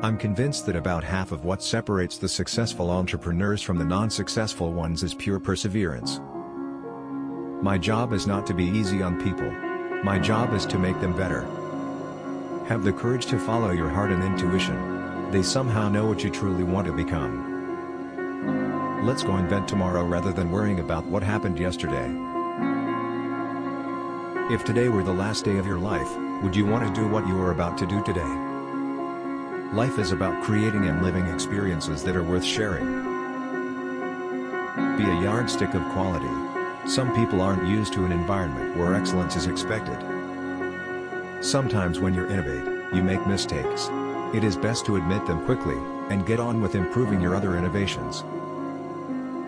I'm convinced that about half of what separates the successful entrepreneurs from the non-successful ones is pure perseverance. My job is not to be easy on people. My job is to make them better. Have the courage to follow your heart and intuition. They somehow know what you truly want to become. Let's go invent tomorrow rather than worrying about what happened yesterday. If today were the last day of your life, would you want to do what you are about to do today? Life is about creating and living experiences that are worth sharing. Be a yardstick of quality. Some people aren't used to an environment where excellence is expected. Sometimes when you innovate, you make mistakes. It is best to admit them quickly, and get on with improving your other innovations.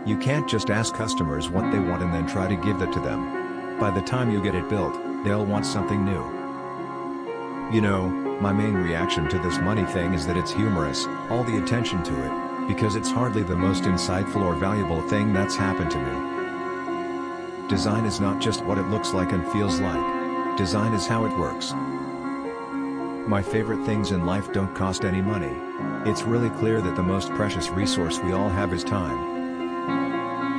You can't just ask customers what they want and then try to give that to them. By the time you get it built, they'll want something new. You know, my main reaction to this money thing is that it's humorous, all the attention to it, because it's hardly the most insightful or valuable thing that's happened to me. Design is not just what it looks like and feels like. Design is how it works. My favorite things in life don't cost any money. It's really clear that the most precious resource we all have is time.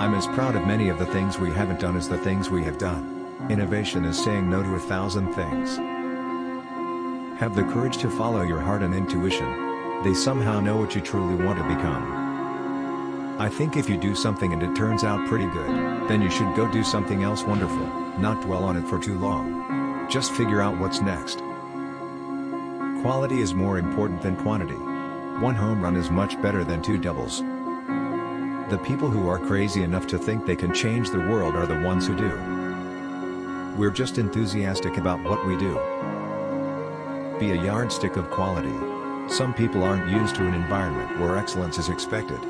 I'm as proud of many of the things we haven't done as the things we have done. Innovation is saying no to 1,000 things. Have the courage to follow your heart and intuition. They somehow know what you truly want to become. I think if you do something and it turns out pretty good, then you should go do something else wonderful, not dwell on it for too long. Just figure out what's next. Quality is more important than quantity. One home run is much better than 2 doubles. The people who are crazy enough to think they can change the world are the ones who do. We're just enthusiastic about what we do. Be a yardstick of quality. Some people aren't used to an environment where excellence is expected.